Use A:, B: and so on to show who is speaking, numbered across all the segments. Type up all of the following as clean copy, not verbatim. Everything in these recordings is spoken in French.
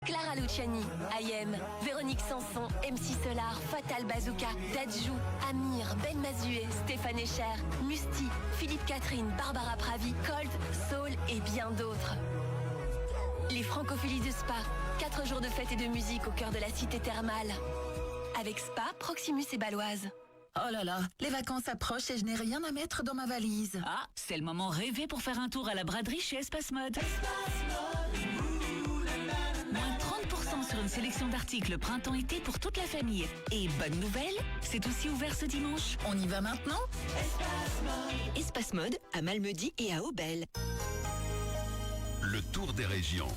A: Clara Luciani, Ayem, Véronique Sanson, MC Solar, Fatal Bazooka, Dadju, Amir, Ben Mazué, Stéphane Echer, Musti, Philippe Catherine, Barbara Pravi, Colt, Soul et bien d'autres. Les Francophilies de Spa, 4 jours de fête et de musique au cœur de la cité thermale. Avec Spa, Proximus et Baloise.
B: Oh là là, les vacances approchent et je n'ai rien à mettre dans ma valise.
C: Ah, c'est le moment rêvé pour faire un tour à la braderie chez Espace Mode. Moins 30% sur une sélection d'articles printemps-été pour toute la famille. Et bonne nouvelle, c'est aussi ouvert ce dimanche.
B: On y va maintenant ?
D: Espace Mode à Malmedy et à Aubel.
E: Le tour des régions.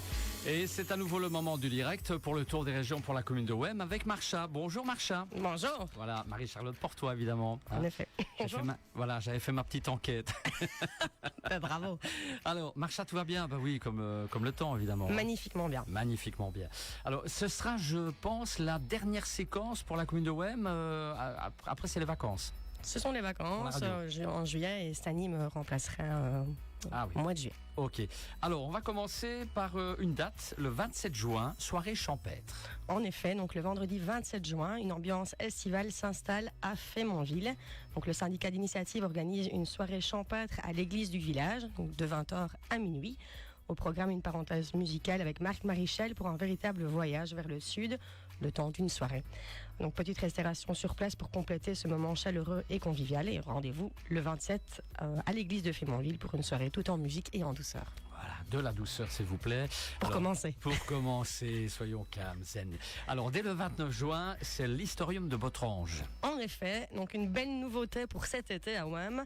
F: Et c'est à nouveau le moment du direct pour le tour des régions pour la commune de Wem avec Marcha. Bonjour Marcha.
G: Bonjour.
F: Voilà, Marie-Charlotte pour toi évidemment.
G: En effet.
F: J'avais fait ma petite enquête.
G: Bravo.
F: Alors, Marcha, tout va bien ? Bah oui, comme le temps évidemment.
G: Magnifiquement bien.
F: Magnifiquement bien. Alors, ce sera, je pense, la dernière séquence pour la commune de Wem. Après, c'est les vacances.
G: Ce sont les vacances en juillet et Stani me remplacera au mois de juillet.
F: Ok. Alors, on va commencer par une date, le 27 juin, soirée champêtre.
G: En effet, donc le vendredi 27 juin, une ambiance estivale s'installe à Faymonville. Donc le syndicat d'initiative organise une soirée champêtre à l'église du village, donc de 20h à minuit. Au programme, une parenthèse musicale avec Marc Marichel pour un véritable voyage vers le sud, le temps d'une soirée. Donc, petite restauration sur place pour compléter ce moment chaleureux et convivial. Et rendez-vous le 27 à l'église de Faymonville pour une soirée tout en musique et en douceur.
F: Voilà, de la douceur, s'il vous plaît.
G: Pour
F: commencer, soyons calmes, zen. Alors, dès le 29 juin, c'est l'Historium de Botrange.
G: En effet, donc une belle nouveauté pour cet été à Wem.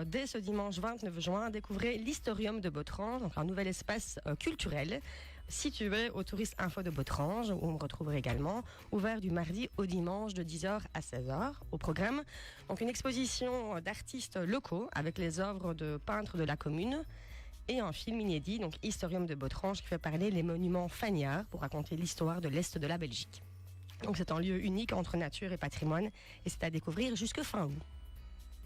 G: Dès ce dimanche 29 juin, découvrez l'Historium de Botrange, donc un nouvel espace culturel situé au Tourisme Info de Botrange, où on me retrouverait également, ouvert du mardi au dimanche de 10h à 16h. Au programme, donc une exposition d'artistes locaux avec les œuvres de peintres de la commune et un film inédit, donc Historium de Botrange, qui fait parler les monuments faniards pour raconter l'histoire de l'Est de la Belgique. Donc c'est un lieu unique entre nature et patrimoine et c'est à découvrir jusque fin août.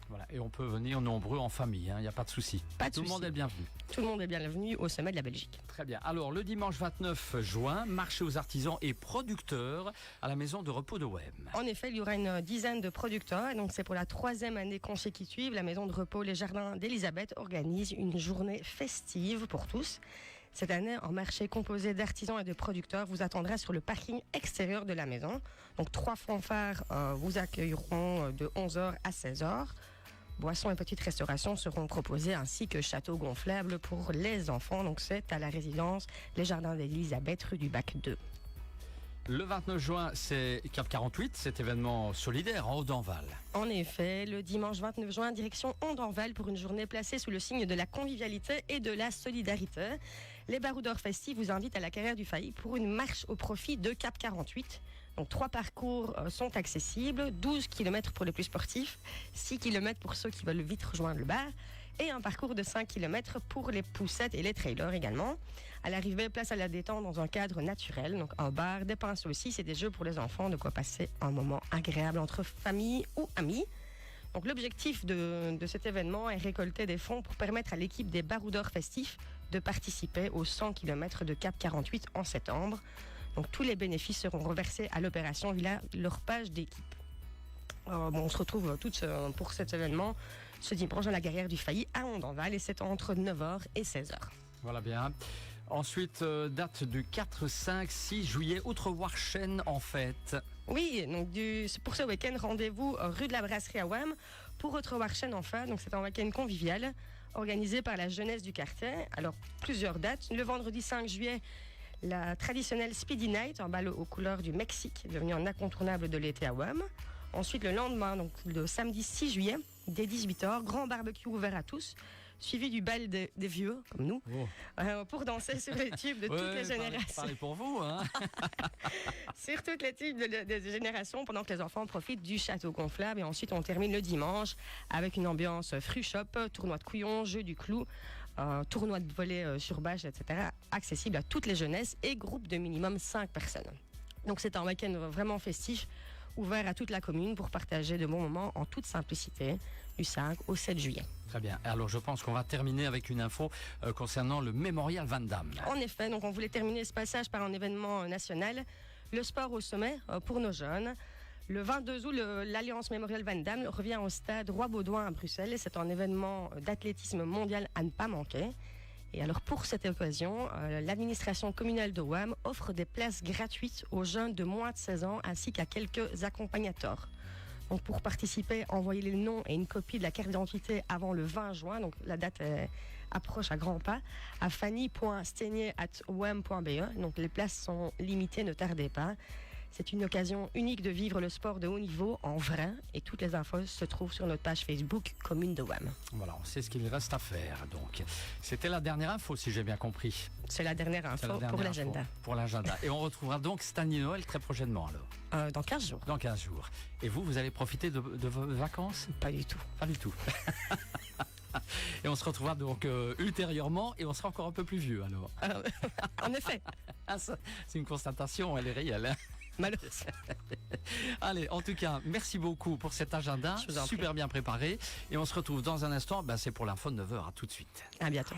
F: Voilà, et on peut venir nombreux en famille, il n'y a pas de souci. Tout le monde est bienvenu.
G: Tout le monde est bienvenu au sommet de la Belgique.
F: Très bien. Alors, le dimanche 29 juin, marché aux artisans et producteurs à la maison de repos de Wem.
G: En effet, il y aura une dizaine de producteurs. Donc, c'est pour la 3e année consécutive. La maison de repos Les Jardins d'Elisabeth organise une journée festive pour tous. Cette année, un marché composé d'artisans et de producteurs vous attendra sur le parking extérieur de la maison. Donc, 3 fanfares vous accueilleront de 11h à 16h. Boissons et petites restaurations seront proposées ainsi que château gonflable pour les enfants. Donc c'est à la résidence Les Jardins d'Elisabeth, rue du Bac 2.
F: Le 29 juin, c'est Cap 48, cet événement solidaire en Haut-d'Enval.
G: En effet, le dimanche 29 juin, direction Haut-d'Enval pour une journée placée sous le signe de la convivialité et de la solidarité. Les baroudeurs festifs vous invitent à la carrière du Failly pour une marche au profit de Cap 48. Donc 3 parcours sont accessibles, 12 km pour les plus sportifs, 6 km pour ceux qui veulent vite rejoindre le bar et un parcours de 5 km pour les poussettes et les trailers également. À l'arrivée, place à la détente dans un cadre naturel, donc un bar, des pinces aussi, c'est des jeux pour les enfants, de quoi passer un moment agréable entre famille ou amis. Donc l'objectif de cet événement est récolter des fonds pour permettre à l'équipe des baroudeurs festifs de participer aux 100 km de Cap 48 en septembre. Donc tous les bénéfices seront reversés à l'opération via leur page d'équipe. On se retrouve toutes pour cet événement ce dimanche à la carrière du Failly à Haut-d'Enval et c'est entre 9h et 16h.
F: Voilà bien. Ensuite, date du 4, 5, 6 juillet, Outre-Warchen en fête.
G: Oui, donc pour ce week-end, rendez-vous rue de la Brasserie à Wem pour Outre-Warchen en fête. Donc c'est un week-end convivial organisé par la jeunesse du quartier. Alors plusieurs dates. Le vendredi 5 juillet, la traditionnelle Speedy Night, un bal aux couleurs du Mexique, devenu un incontournable de l'été à Wem. Ensuite, le lendemain, donc le samedi 6 juillet, dès 18h, grand barbecue ouvert à tous, suivi du bal des vieux, comme nous, pour danser sur les tubes de toutes les générations.
F: Parlez pour vous, hein.
G: Sur toutes les tubes des générations, pendant que les enfants profitent du château gonflable. Et ensuite, on termine le dimanche avec une ambiance fruit shop, tournoi de couillons, jeu du clou, tournoi de volley sur bâche, etc. Accessible à toutes les jeunesses et groupe de minimum 5 personnes. Donc c'est un week-end vraiment festif, ouvert à toute la commune pour partager de bons moments en toute simplicité. du 5 au 7 juillet.
F: Très bien. Alors je pense qu'on va terminer avec une info concernant le mémorial Van Damme.
G: En effet, donc on voulait terminer ce passage par un événement national, le sport au sommet pour nos jeunes. Le 22 août, l'Alliance Mémorial Van Damme revient au stade Roi-Baudouin à Bruxelles. C'est un événement d'athlétisme mondial à ne pas manquer. Et alors pour cette occasion, l'administration communale de WAM offre des places gratuites aux jeunes de moins de 16 ans ainsi qu'à quelques accompagnateurs. Donc pour participer, envoyez le nom et une copie de la carte d'identité avant le 20 juin, donc la date approche à grands pas, à fanny.stenier@wam.be. Donc les places sont limitées, ne tardez pas. C'est une occasion unique de vivre le sport de haut niveau en vrai et toutes les infos se trouvent sur notre page Facebook Commune de WAM.
F: Voilà, on sait ce qu'il reste à faire. Donc, c'était la dernière info, si j'ai bien compris.
G: C'est la dernière info pour l'agenda.
F: Pour l'agenda. Et on retrouvera donc Stanley Noël très prochainement alors.
G: Dans 15 jours.
F: Dans 15 jours. Et vous allez profiter de vos vacances?
G: Pas du tout.
F: Pas du tout. Et on se retrouvera donc ultérieurement et on sera encore un peu plus vieux alors.
G: En effet.
F: C'est une constatation, elle est réelle. Hein.
G: Malheureusement.
F: Allez, en tout cas, merci beaucoup pour cet agenda, super bien préparé. Et on se retrouve dans un instant, c'est pour l'info de 9h, à tout de suite.
G: À bientôt.